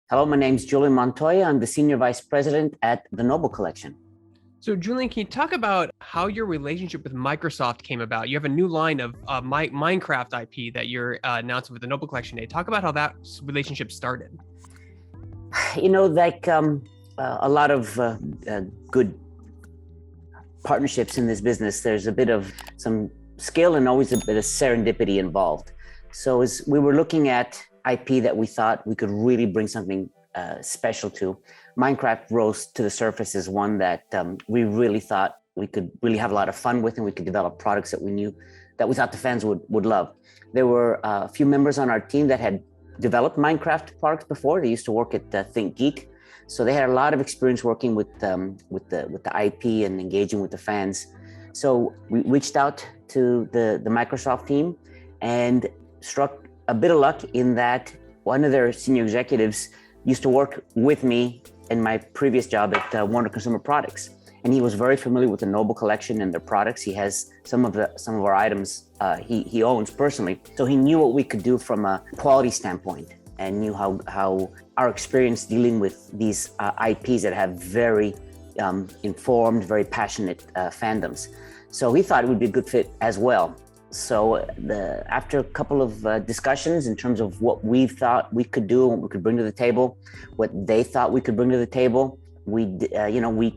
Hello, my name's Julian Montoya. I'm the Senior Vice President at the Noble Collection. So, Julian, can you talk about how your relationship with Microsoft came about? You have a new line of Minecraft IP that you're announcing with the Noble Collection Day. Talk about how that relationship started. A lot of good partnerships in this business, there's a bit of some skill and always a bit of serendipity involved. So as we were looking at IP that we thought we could really bring something special to, Minecraft rose to the surface as one that we really thought we could really have a lot of fun with, and we could develop products that we thought the fans would love. There were a few members on our team that had developed Minecraft products before. They used to work at ThinkGeek, so they had a lot of experience working with the IP and engaging with the fans. So we reached out to the Microsoft team and struck a bit of luck in that one of their senior executives used to work with me in my previous job at Warner Consumer Products, and he was very familiar with the Noble Collection and their products. He has some of our items he owns personally, so he knew what we could do from a quality standpoint, and knew how our experience dealing with these IPs that have very informed, very passionate fandoms. So he thought it would be a good fit as well. So after a couple of discussions in terms of what we thought we could do and what we could bring to the table, what they thought we could bring to the table, we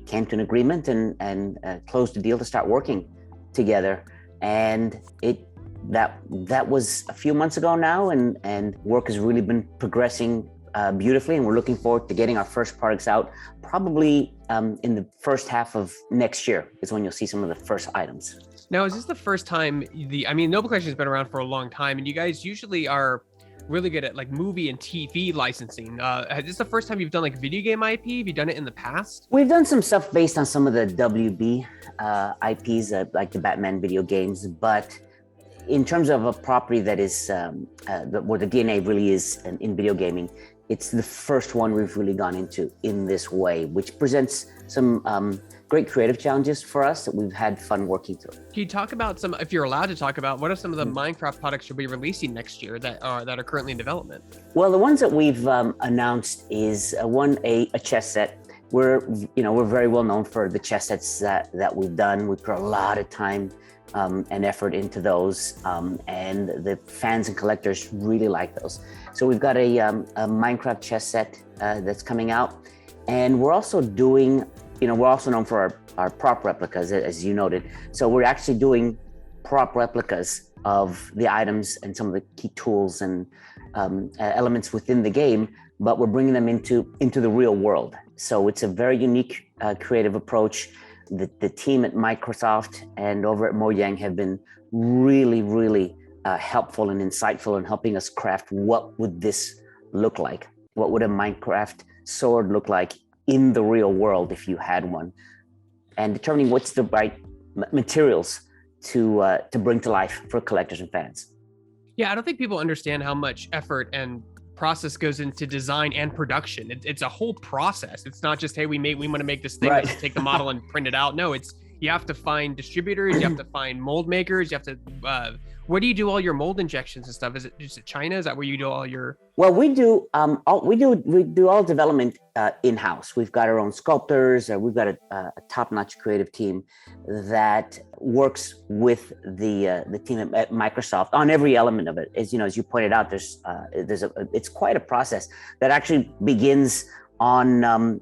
came to an agreement and closed the deal to start working together. And that was a few months ago now, and work has really been progressing beautifully, and we're looking forward to getting our first products out probably in the first half of next year is when you'll see some of the first items. Now, is this the first time Noble Collection has been around for a long time, and you guys usually are really good at like movie and TV licensing. Is this the first time you've done like video game IP? Have you done it in the past? We've done some stuff based on some of the WB IPs, like the Batman video games, but in terms of a property that is where the DNA really is in video gaming, it's the first one we've really gone into in this way, which presents some great creative challenges for us that we've had fun working through. Can you talk about some, if you're allowed to talk about, what are some of the Minecraft products you'll be releasing next year that are currently in development? Well, the ones that we've announced is a chess set. We're very well known for the chess sets that we've done. We put a lot of time and effort into those, and the fans and collectors really like those. So we've got a Minecraft chess set that's coming out, and we're also doing, we're also known for our prop replicas, as you noted. So we're actually doing prop replicas of the items and some of the key tools and elements within the game, but we're bringing them into the real world. So it's a very unique, creative approach. The team at Microsoft and over at Mojang have been really, really helpful and insightful in helping us craft what would this look like? What would a Minecraft sword look like in the real world if you had one? And determining what's the right materials to bring to life for collectors and fans. Yeah, I don't think people understand how much effort and process goes into design and production. It's a whole process. It's not just, hey, we want to make this thing, right. Let's take the model and print it out. No, you have to find distributors, you have to find mold makers, you have to where do you do all your mold injections and stuff? Is it China? Is that where you do all your? Well, we do all development in-house. We've got our own sculptors. We've got a top-notch creative team that works with the team at Microsoft on every element of it. As you pointed out, it's quite a process that actually begins on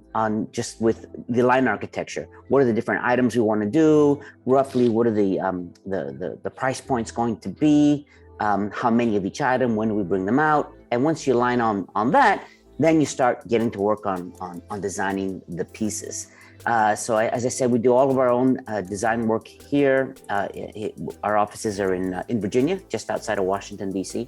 just with the line architecture. What are the different items we want to do? Roughly, what are the price points going to be? How many of each item? When do we bring them out? And once you line on that, then you start getting to work on designing the pieces. So as I said, we do all of our own design work here. Our offices are in Virginia, just outside of Washington, D.C.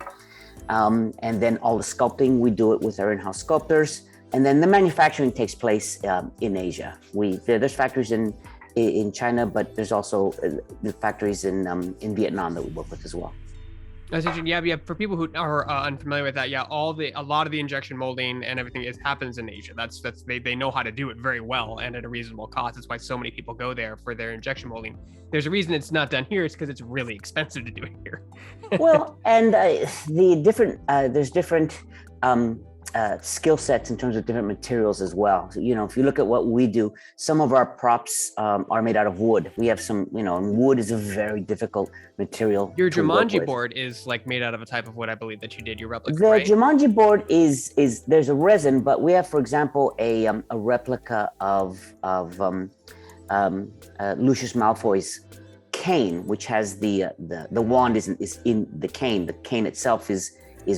And then all the sculpting, we do it with our in-house sculptors. And then the manufacturing takes place in Asia. There's factories in China, but there's also the factories in Vietnam that we work with as well. That's interesting. Yeah. For people who are unfamiliar with that, yeah, a lot of the injection molding and everything happens in Asia. They know how to do it very well and at a reasonable cost. That's why so many people go there for their injection molding. There's a reason it's not done here. It's because it's really expensive to do it here. Well, and there's different skill sets in terms of different materials as well. So, if you look at what we do, some of our props are made out of wood. We have some, and wood is a very difficult material. Your to work Jumanji with. board is like made out of a type of wood, I believe, that you did your replica, The right? Jumanji board is there's a resin, but we have, for example, a replica of Lucius Malfoy's cane, which has the wand is in the cane. The cane itself is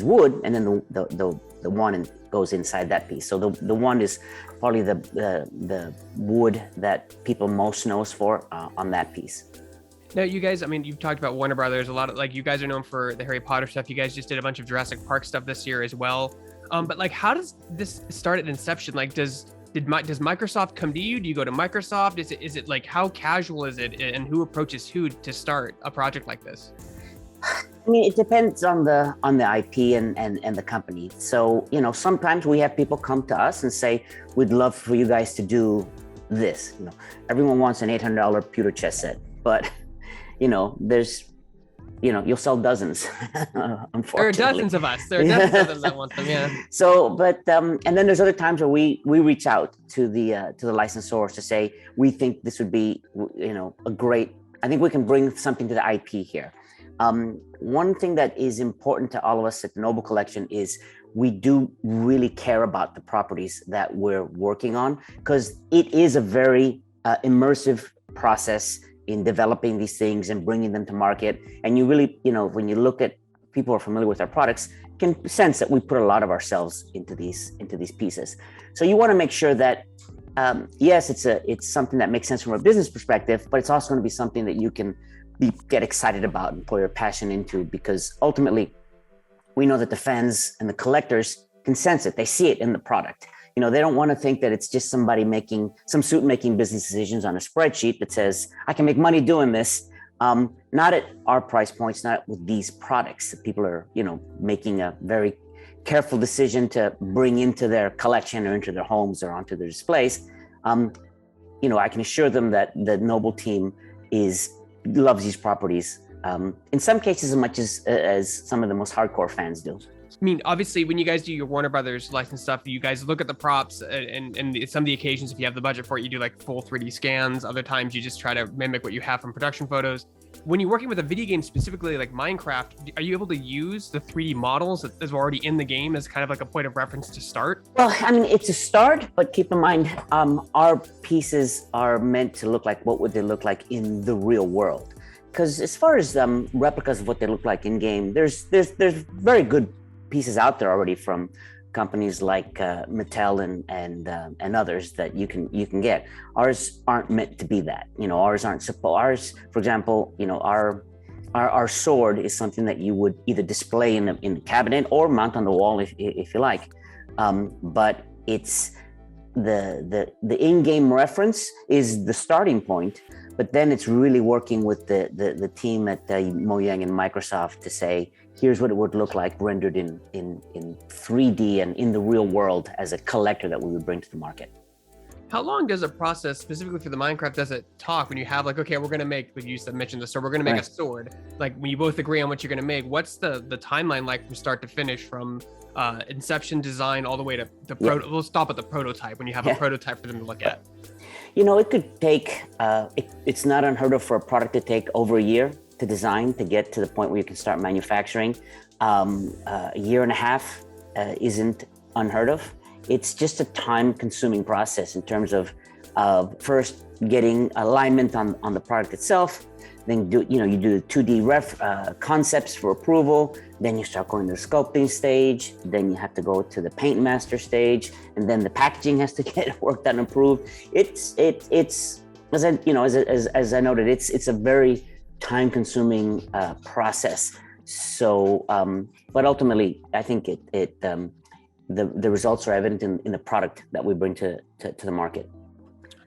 wood, and then the wand goes inside that piece. So the wand is probably the wood that people most know us for on that piece. Now, you guys, I mean, you've talked about Warner Brothers a lot. Of, like, you guys are known for the Harry Potter stuff. You guys just did a bunch of Jurassic Park stuff this year as well. But like, how does this start at inception? Like, does Microsoft come to you? Do you go to Microsoft? Is it like, how casual is it, and who approaches who to start a project like this? I mean, it depends on the IP and the company. So, sometimes we have people come to us and say, we'd love for you guys to do this. Everyone wants an $800 pewter chess set, but there's, you'll sell dozens, unfortunately. There are dozens of us. There are dozens of them that want them, yeah. So, but, and then there's other times where we reach out to the licensors to say, we think this would be, a great, I think we can bring something to the IP here. One thing that is important to all of us at the Noble Collection is we do really care about the properties that we're working on, because it is a very immersive process in developing these things and bringing them to market. And you really, when you look at people who are familiar with our products, can sense that we put a lot of ourselves into these pieces. So you want to make sure that, yes, it's something that makes sense from a business perspective, but it's also going to be something that you can get excited about and pour your passion into, because ultimately we know that the fans and the collectors can sense it. They see it in the product. They don't want to think that it's just somebody making business decisions on a spreadsheet that says, I can make money doing this. Not at our price points, not with these products. People are, making a very careful decision to bring into their collection or into their homes or onto their displays. I can assure them that the Noble team loves these properties. In some cases, as much as some of the most hardcore fans do. I mean, obviously, when you guys do your Warner Brothers license stuff, you guys look at the props, and some of the occasions, if you have the budget for it, you do like full 3D scans. Other times, you just try to mimic what you have from production photos. When you're working with a video game, specifically like Minecraft, are you able to use the 3D models that is already in the game as kind of like a point of reference to start? Well, I mean, it's a start, but keep in mind, our pieces are meant to look like, what would they look like in the real world? Because as far as replicas of what they look like in game, there's very good pieces out there already from companies like Mattel and others that you can get. Ours aren't meant to be that. Ours aren't ours, for example, our sword is something that you would either display in the cabinet or mount on the wall if you like. But it's the in-game reference is the starting point. But then it's really working with the team at Mojang and Microsoft to say, here's what it would look like rendered in 3D and in the real world as a collector that we would bring to the market. How long does a process, specifically for the Minecraft, does it talk when you have like, okay, we're going to make, like you mentioned the sword, we're going to make a sword. Like when you both agree on what you're going to make, what's the timeline like from start to finish, from inception design all the way to we'll stop at the prototype when you have a prototype for them to look at? It could take, it's not unheard of for a product to take over a year to design, to get to the point where you can start manufacturing. A year and a half isn't unheard of. It's just a time-consuming process in terms of first getting alignment on the product itself, then you do the 2D concepts for approval, then you start going to the sculpting stage, then you have to go to the paint master stage, and then the packaging has to get worked out and approved. It's as I noted, it's a very time-consuming process. So, but ultimately, I think the results are evident in the product that we bring to the market.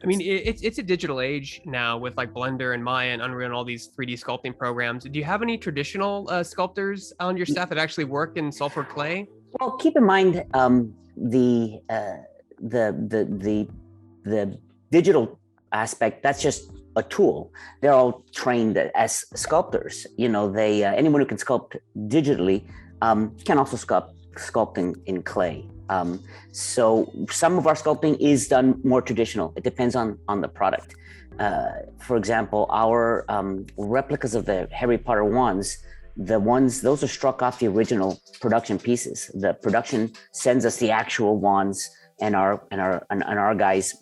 I mean, it's a digital age now with like Blender and Maya and Unreal and all these 3D sculpting programs. Do you have any traditional sculptors on your staff that actually work in sulfur clay? Well, keep in mind the digital aspect. That's just a tool. They're all trained as sculptors. Anyone who can sculpt digitally can also sculpt sculpting in clay. So some of our sculpting is done more traditional. It depends on the product. For example, our replicas of the Harry Potter wands, those are struck off the original production pieces. The production sends us the actual wands, and our guys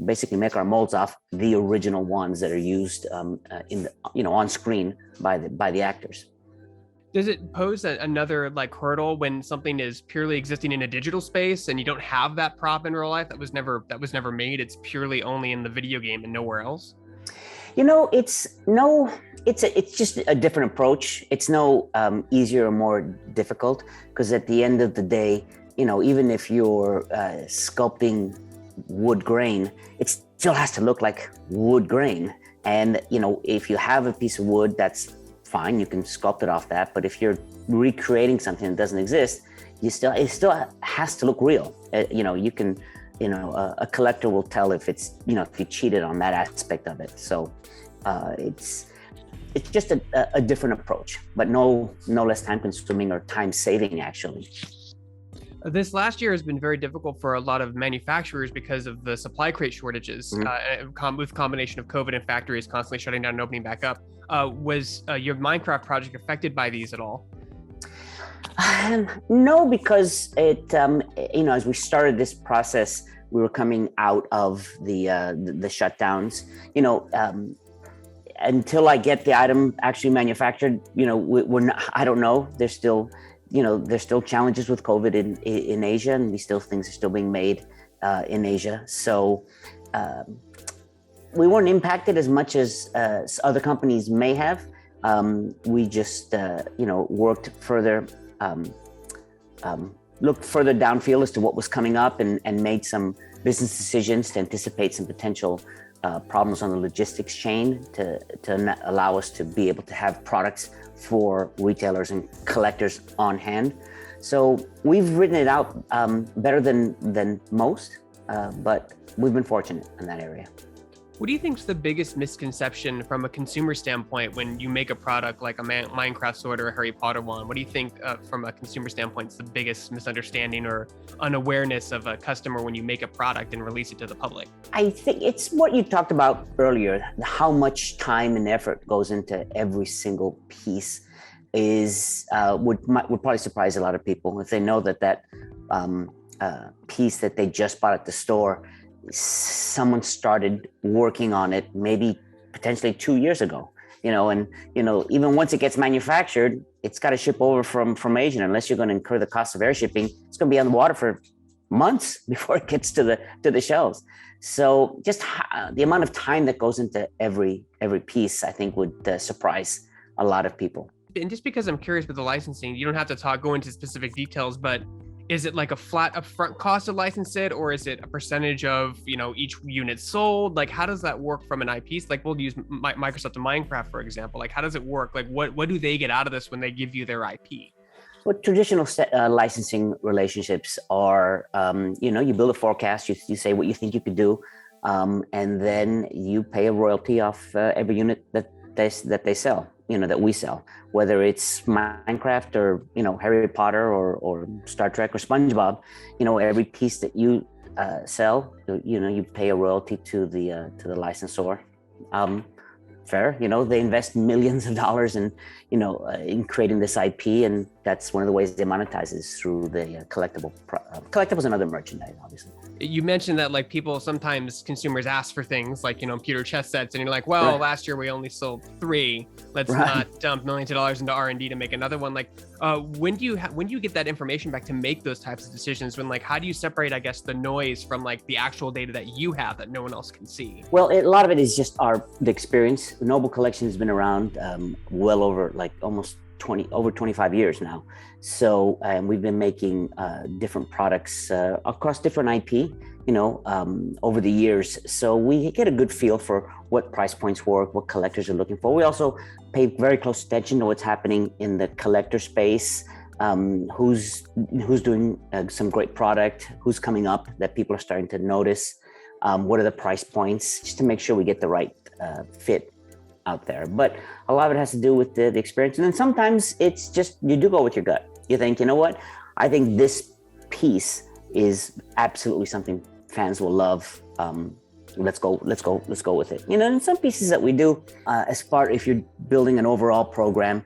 basically make our molds off the original wands that are used on screen by the actors. Does it pose another like hurdle when something is purely existing in a digital space and you don't have that prop in real life that was never made? It's purely only in the video game and nowhere else. It's just a different approach. It's no easier or more difficult, because at the end of the day, even if you're sculpting wood grain, it still has to look like wood grain. And if you have a piece of wood, that's fine, you can sculpt it off that. But if you're recreating something that doesn't exist, it still has to look real. You can, a collector will tell if if you cheated on that aspect of it. So it's just a different approach, but no less time consuming or time saving, actually. This last year has been very difficult for a lot of manufacturers because of the supply crate shortages, with combination of COVID and factories constantly shutting down and opening back up. Was your Minecraft project affected by these at all? No, because as we started this process, we were coming out of the shutdowns. Until I get the item actually manufactured, we're not, I don't know. There's still challenges with COVID in Asia, and things are still being made in Asia. So we weren't impacted as much as other companies may have. We just worked further, looked further downfield as to what was coming up, and made some business decisions to anticipate some potential problems on the logistics chain to allow us to be able to have products for retailers and collectors on hand. So we've written it out better than most, but we've been fortunate in that area. What do you think is the biggest misconception from a consumer standpoint when you make a product like a Minecraft sword or a Harry Potter wand? What do you think from a consumer standpoint is the biggest misunderstanding or unawareness of a customer when you make a product and release it to the public? I think it's what you talked about earlier. How much time and effort goes into every single piece would probably surprise a lot of people if they know that piece that they just bought at the store, someone started working on it maybe potentially 2 years ago, and even once it gets manufactured, it's got to ship over from Asia. Unless you're going to incur the cost of air shipping, it's going to be on the water for months before it gets to the shelves. So just the amount of time that goes into every piece, I think, would surprise a lot of people. And just because I'm curious with the licensing, you don't have to go into specific details, but is it like a flat upfront cost to license it, or is it a percentage of each unit sold? Like, how does that work from an IP? Like, we'll use Microsoft and Minecraft, for example. Like, how does it work? Like, what do they get out of this when they give you their IP? Well, traditional licensing relationships are, you build a forecast, you say what you think you could do, and then you pay a royalty off every unit that they sell. That we sell, whether it's Minecraft or, Harry Potter or Star Trek or SpongeBob, every piece that you sell, you pay a royalty to the licensor. Fair, they invest millions of dollars in creating this IP, and that's one of the ways they monetize is through the collectibles and other merchandise, obviously. You mentioned that sometimes consumers ask for things like, computer chess sets, and you're like, well, right. Last year we only sold 3. Let's not dump millions of dollars into R&D to make another one. Like, when do you get that information back to make those types of decisions? How do you separate, I guess, the noise from the actual data that you have that no one else can see? Well, a lot of it is just the experience. The Noble Collection has been around well over almost 25 years now. So we've been making different products across different IP, over the years. So we get a good feel for what price points work, what collectors are looking for. We also pay very close attention to what's happening in the collector space, who's doing some great product, who's coming up that people are starting to notice, what are the price points, just to make sure we get the right fit out there. But a lot of it has to do with the experience. And then sometimes it's just, you do go with your gut. You think, you know what, I think this piece is absolutely something fans will love. Let's go with it. And some pieces that we do if you're building an overall program,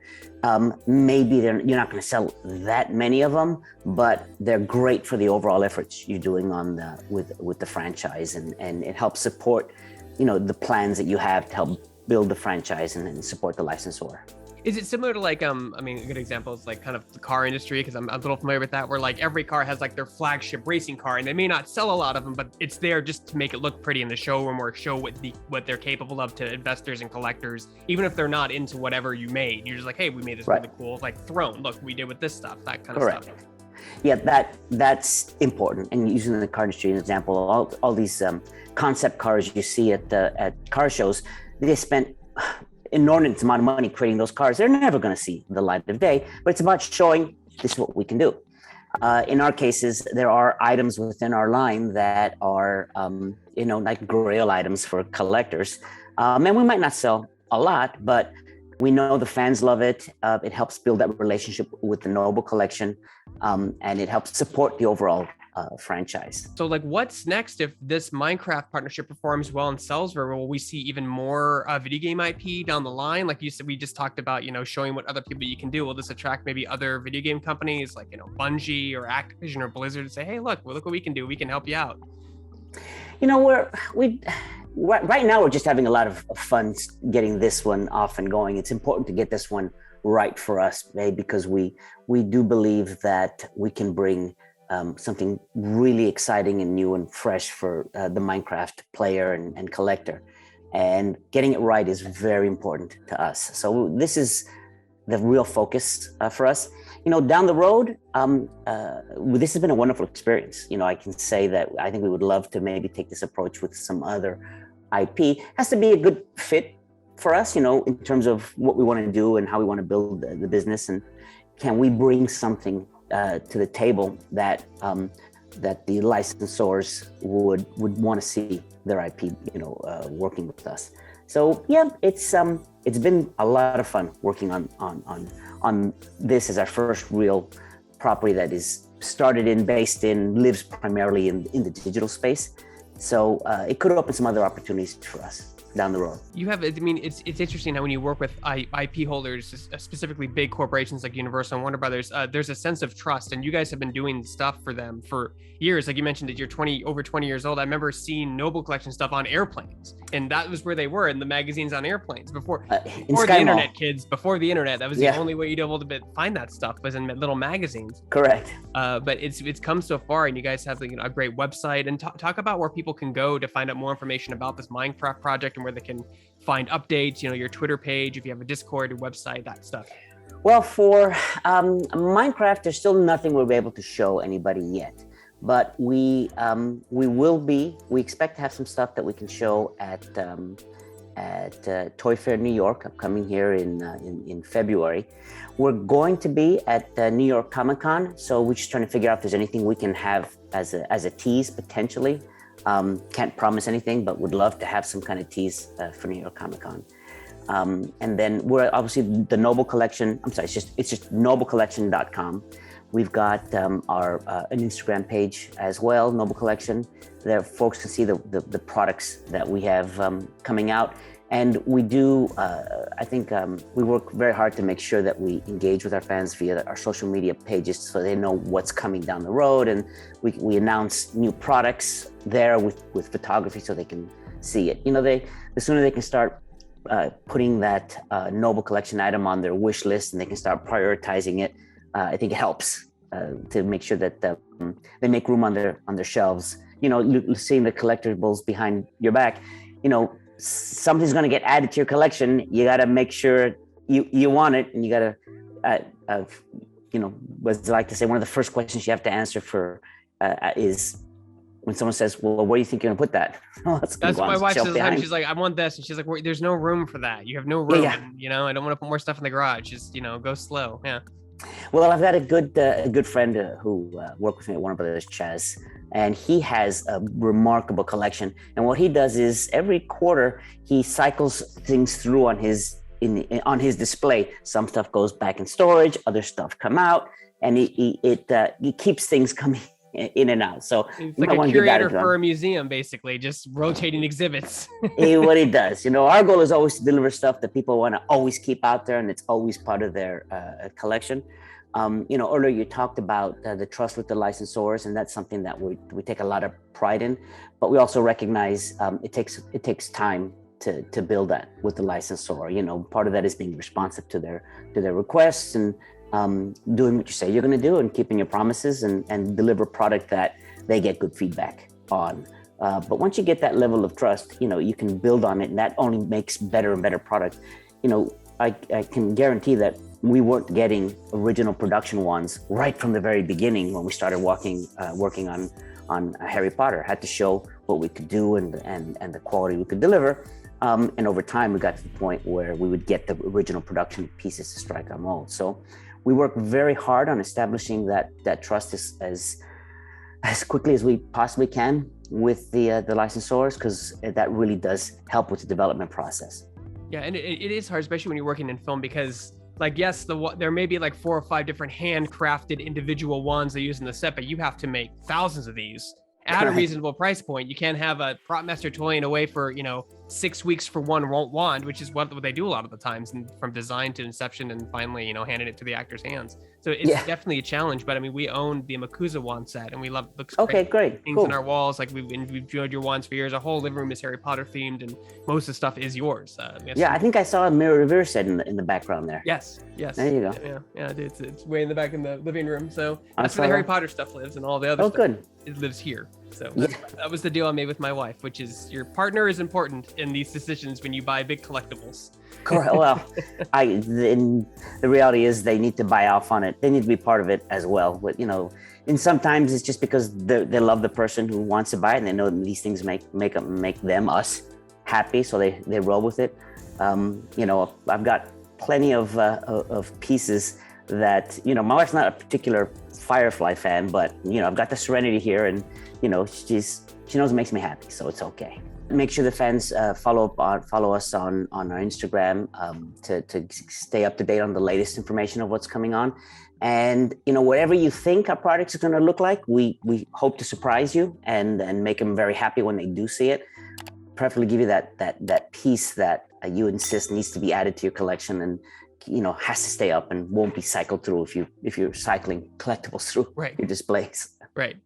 maybe you're not going to sell that many of them, but they're great for the overall efforts you're doing with the franchise, and it helps support, the plans that you have to help build the franchise and support the licensor. Is it similar to like, a good example is like kind of the car industry, because I'm a little familiar with that, where like every car has like their flagship racing car, and they may not sell a lot of them, but it's there just to make it look pretty in the showroom or show what they're capable of to investors and collectors, even if they're not into whatever you made. You're just like, hey, we made this really cool, like Throne, look, we did with this stuff, that kind of stuff. Yeah, that's important. And using the car industry as an example, all these concept cars you see at car shows, they spent inordinate amount of money creating those cars. They're never going to see the light of day, but it's about showing this is what we can do. In our cases, there are items within our line that are, like grail items for collectors. And we might not sell a lot, but we know the fans love it. It helps build that relationship with the Noble collection, and it helps support the overall franchise. So like, what's next if this Minecraft partnership performs well and sells very well? Will we see even more video game IP down the line? Like you said, we just talked about, showing what other people you can do. Will this attract maybe other video game companies like, Bungie or Activision or Blizzard to say, hey, look what we can do. We can help you out. Right now we're just having a lot of fun getting this one off and going. It's important to get this one right for us, because we do believe that we can bring something really exciting and new and fresh for the Minecraft player and collector. And getting it right is very important to us. So this is the real focus for us. Down the road, this has been a wonderful experience. I can say that I think we would love to maybe take this approach with some other IP. It has to be a good fit for us, in terms of what we want to do and how we want to build the business. And can we bring something to the table that the licensors would want to see their IP, working with us. So yeah, it's been a lot of fun working on this as our first real property that is lives primarily in the digital space. So it could open some other opportunities for us down the road. It's interesting how when you work with IP holders, specifically big corporations like Universal and Warner Brothers, there's a sense of trust, and you guys have been doing stuff for them for years. Like you mentioned that you're over 20 years old. I remember seeing Noble Collection stuff on airplanes, and that was where they were in the magazines on airplanes before the internet, kids. Before the internet, that was the only way you'd be able to find that stuff, was in little magazines. Correct. But it's come so far, and you guys have a great website. And talk about where people can go to find out more information about this Minecraft project and where they can find updates, your Twitter page, if you have a Discord, a website, that stuff. Well, for Minecraft, there's still nothing we'll be able to show anybody yet, but we expect to have some stuff that we can show at Toy Fair New York, upcoming here in February. We're going to be at New York Comic Con, so we're just trying to figure out if there's anything we can have as a tease potentially. Can't promise anything, but would love to have some kind of tease for New York Comic Con. And then we're obviously the Noble Collection. I'm sorry, it's just noblecollection.com. We've got an Instagram page as well, Noble Collection. There folks can see the products that we have coming out. And we do, I think we work very hard to make sure that we engage with our fans via our social media pages so they know what's coming down the road. And we announce new products there with photography so they can see it. The sooner they can start putting that Noble Collection item on their wish list and they can start prioritizing it, I think it helps to make sure that they make room on their shelves. Seeing the collectibles behind your back, something's going to get added to your collection. You got to make sure you want it, and you got to, what I like to say, one of the first questions you have to answer is when someone says, "Well, where do you think you're going to put that?" That's what my wife says. She's like, "I want this," and she's like, "There's no room for that. You have no room. Yeah. And, I don't want to put more stuff in the garage. Just go slow." Yeah. Well, I've got a good friend who worked with me at Warner Brothers, Chaz, and he has a remarkable collection. And what he does is every quarter he cycles things through on his on his display. Some stuff goes back in storage, other stuff come out, and it keeps things coming in and out. So it's like a curator for a museum, basically, just rotating exhibits. What he does, our goal is always to deliver stuff that people want to always keep out there, and it's always part of their collection. Earlier you talked about the trust with the licensors, and that's something that we take a lot of pride in. But we also recognize it takes time to build that with the licensor. Part of that is being responsive to their requests and doing what you say you're going to do and keeping your promises and deliver product that they get good feedback on. But once you get that level of trust, you can build on it, and that only makes better and better product. I can guarantee that we weren't getting original production ones right from the very beginning when we started working on Harry Potter. Had to show what we could do and the quality we could deliver. And over time, we got to the point where we would get the original production pieces to strike our mold. So we work very hard on establishing that trust as quickly as we possibly can with the licensors, because that really does help with the development process. Yeah, and it is hard, especially when you're working in film, because yes, there may be like 4 or 5 different handcrafted individual wands they use in the set, but you have to make thousands of these at a reasonable price point. You can't have a prop master toiling away for 6 weeks for one wand, which is what they do a lot of the times, and from design to inception and finally handing it to the actor's hands. So it's definitely a challenge. But I mean, we own the Makuza wand set, and we love looks great things cool. in our walls. Like we've enjoyed your wands for years. Our whole living room is Harry Potter themed, and most of the stuff is yours. I think I saw a Mirror Reverse set in the background there. Yes. There you go. Yeah. It's way in the back in the living room. So that's where the Harry Potter stuff lives, and all the other stuff. Good. It lives here. So that was the deal I made with my wife, which is your partner is important in these decisions when you buy big collectibles. Correct. Well, the reality is they need to buy off on it. They need to be part of it as well. But and sometimes it's just because they love the person who wants to buy it, and they know that these things make us happy, so they roll with it. I've got plenty of pieces that my wife's not a particular Firefly fan, but I've got the Serenity here, and she knows it makes me happy, so it's okay. Make sure the fans follow us on our Instagram to stay up to date on the latest information of what's coming on. And whatever you think our products are going to look like, we hope to surprise you and make them very happy when they do see it. Preferably give you that piece that you insist needs to be added to your collection and has to stay up and won't be cycled through if you're cycling collectibles through your displays. Right.